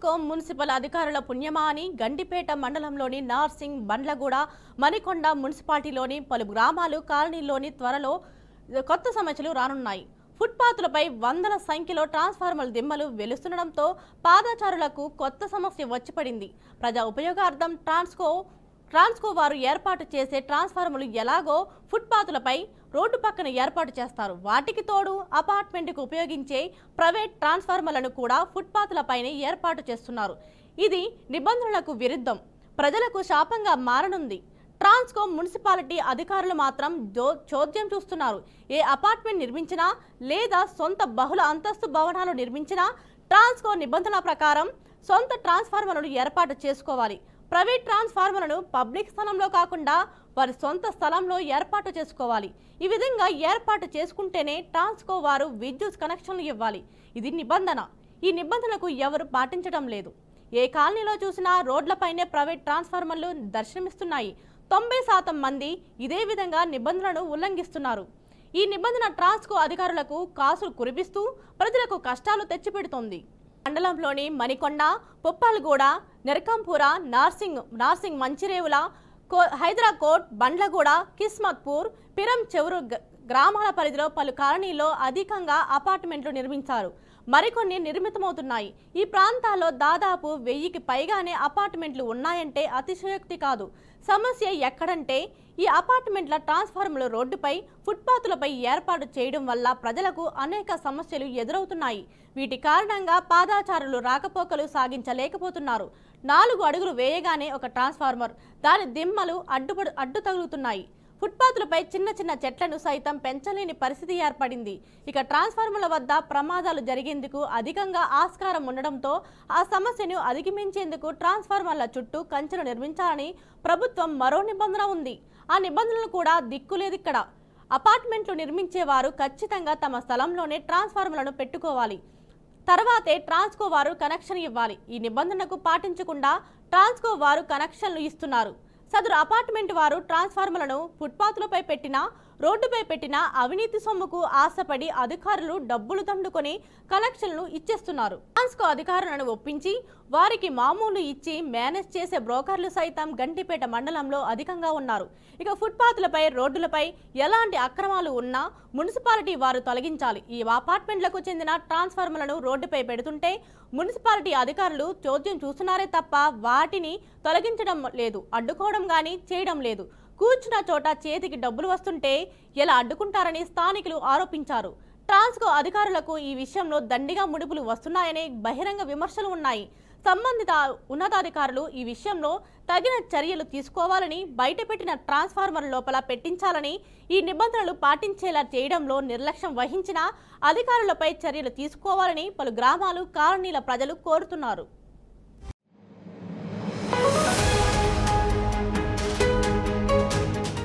Transco municipal అధికారుల పుణ్యమా అని గండిపేట మండలంలోని నార్సింగ్, బండ్లగూడ, మణికొండ మున్సిపాలిటీలోని పలు గ్రామాలు, కాలనీల్లోని త్వరలో కొత్త సమస్యలు రానున్నాయి. ఫుట్పాత్లపై వందల సంఖ్యలో ట్రాన్స్ఫార్మర్ల దిమ్మలు వెలుస్తుండటంతో పాదచారులకు కొత్త సమస్య వచ్చిపడింది. ప్రజా ఉపయోగార్థం ట్రాన్స్కో వారు ఏర్పాటు చేసే ట్రాన్స్ఫార్మర్లు ఎలాగో ఫుట్పాత్లపై రోడ్డు పక్కన ఏర్పాటు చేస్తారు. వాటికి తోడు అపార్ట్మెంట్కు ఉపయోగించే ప్రైవేట్ ట్రాన్స్ఫార్మర్లను కూడా ఫుట్పాత్లపైనే ఏర్పాటు చేస్తున్నారు. ఇది నిబంధనలకు విరుద్ధం, ప్రజలకు శాపంగా మారనుంది. ట్రాన్స్కో మున్సిపాలిటీ అధికారులు మాత్రం చోద్యం చూస్తున్నారు. ఏ అపార్ట్మెంట్ నిర్మించినా లేదా సొంత బహుళ అంతస్తు భవనాలు నిర్మించినా ట్రాన్స్కో నిబంధనల ప్రకారం సొంత ట్రాన్స్ఫార్మర్లను ఏర్పాటు చేసుకోవాలి. ప్రైవేట్ ట్రాన్స్ఫార్మర్లను పబ్లిక్ స్థలంలో కాకుండా వారి సొంత స్థలంలో ఏర్పాటు చేసుకోవాలి. ఈ విధంగా ఏర్పాటు చేసుకుంటేనే ట్రాన్స్కో వారు విద్యుత్ కనెక్షన్లు ఇవ్వాలి. ఇది నిబంధన. ఈ నిబంధనలకు ఎవరు పాటించడం లేదు. ఏ కాలనీలో చూసినా రోడ్లపైనే ప్రైవేట్ ట్రాన్స్ఫార్మర్లు దర్శనమిస్తున్నాయి. 90% మంది ఇదే విధంగా నిబంధనలను ఉల్లంఘిస్తున్నారు. ఈ నిబంధన ట్రాన్స్కో అధికారులకు కాసులు కురిపిస్తూ ప్రజలకు కష్టాలు తెచ్చిపెడుతోంది. మండలంలోని మణికొండ, పుప్పాలగూడ, నెరకంపుర, నార్సింగ్, మంచిరేవుల, హైదరాకోట్, బండ్లగూడ, కిస్మత్పూర్, పిరం చెవురు గ్రామాల పరిధిలో పలు కాలనీల్లో అధికంగా అపార్ట్మెంట్లు నిర్మించారు. మరికొన్ని నిర్మితమవుతున్నాయి. ఈ ప్రాంతాల్లో దాదాపు 1000కి పైగానే అపార్ట్మెంట్లు ఉన్నాయంటే అతిశయోక్తి కాదు. సమస్య ఎక్కడంటే ఈ అపార్ట్మెంట్ల ట్రాన్స్ఫార్మర్లు రోడ్డుపై, ఫుట్పాత్లపై ఏర్పాటు చేయడం వల్ల ప్రజలకు అనేక సమస్యలు ఎదురవుతున్నాయి. వీటి కారణంగా పాదచారులు రాకపోకలు సాగించలేకపోతున్నారు. 4 అడుగులు వేయగానే ఒక ట్రాన్స్ఫార్మర్, దాని దిమ్మలు అడ్డు తగులుతున్నాయి. ఫుట్పాత్లపై చిన్న చిన్న చెట్లను సైతం పెంచలేని పరిస్థితి ఏర్పడింది. ఇక ట్రాన్స్ఫార్మర్ల వద్ద ప్రమాదాలు జరిగేందుకు అధికంగా ఆస్కారం ఉండడంతో ఆ సమస్యను అధిగమించేందుకు ట్రాన్స్ఫార్మర్ల చుట్టూ కంచెలు నిర్మించాలని ప్రభుత్వం మరో నిబంధన ఉంది. ఆ నిబంధనలు కూడా దిక్కులేదిక్కడ. అపార్ట్మెంట్లు నిర్మించేవారు ఖచ్చితంగా తమ స్థలంలోనే ట్రాన్స్ఫార్మర్లను పెట్టుకోవాలి. తర్వాతే ట్రాన్స్కో వారు కనెక్షన్ ఇవ్వాలి. ఈ నిబంధనకు పాటించకుండా ట్రాన్స్కో వారు కనెక్షన్లు ఇస్తున్నారు. సదరు అపార్ట్మెంట్ వారు ట్రాన్స్ఫార్మర్లను ఫుట్పాత్లపై పెట్టినా, రోడ్డుపై పెట్టినా అవినీతి సొమ్ముకు ఆశపడి అధికారులు డబ్బులు దండుకొని కనెక్షన్లు ఇచ్చేస్తున్నారు. ట్రాన్స్కో అధికారులను ఒప్పించి వారికి మామూలు ఇచ్చి మేనేజ్ చేసే బ్రోకర్లు సైతం గండిపేట మండలంలో అధికంగా ఉన్నారు. ఇక ఫుట్పాత్లపై, రోడ్డులపై ఎలాంటి అక్రమాలు ఉన్నా మున్సిపాలిటీ వారు తొలగించాలి. ఈ అపార్ట్మెంట్లకు చెందిన ట్రాన్స్ఫార్మర్లను రోడ్డుపై పెడుతుంటే మున్సిపాలిటీ అధికారులు చోద్యం చూస్తున్నారే తప్ప వాటిని తొలగించడం లేదు, అడ్డుకోవడం కానీ చేయడం లేదు. కూర్చున్న చోట చేతికి డబ్బులు వస్తుంటే ఎలా అడ్డుకుంటారని స్థానికులు ఆరోపించారు. ట్రాన్స్కో అధికారులకు ఈ విషయంలో దండిగా ముడుపులు వస్తున్నాయనే బహిరంగ విమర్శలు ఉన్నాయి. సంబంధిత ఉన్నతాధికారులు ఈ విషయంలో తగిన చర్యలు తీసుకోవాలని, బయటపెట్టిన ట్రాన్స్ఫార్మర్ లోపల పెట్టించాలని, ఈ నిబంధనలు పాటించేలా చేయడంలో నిర్లక్ష్యం వహించిన అధికారులపై చర్యలు తీసుకోవాలని పలు గ్రామాలు, కాలనీల ప్రజలు కోరుతున్నారు.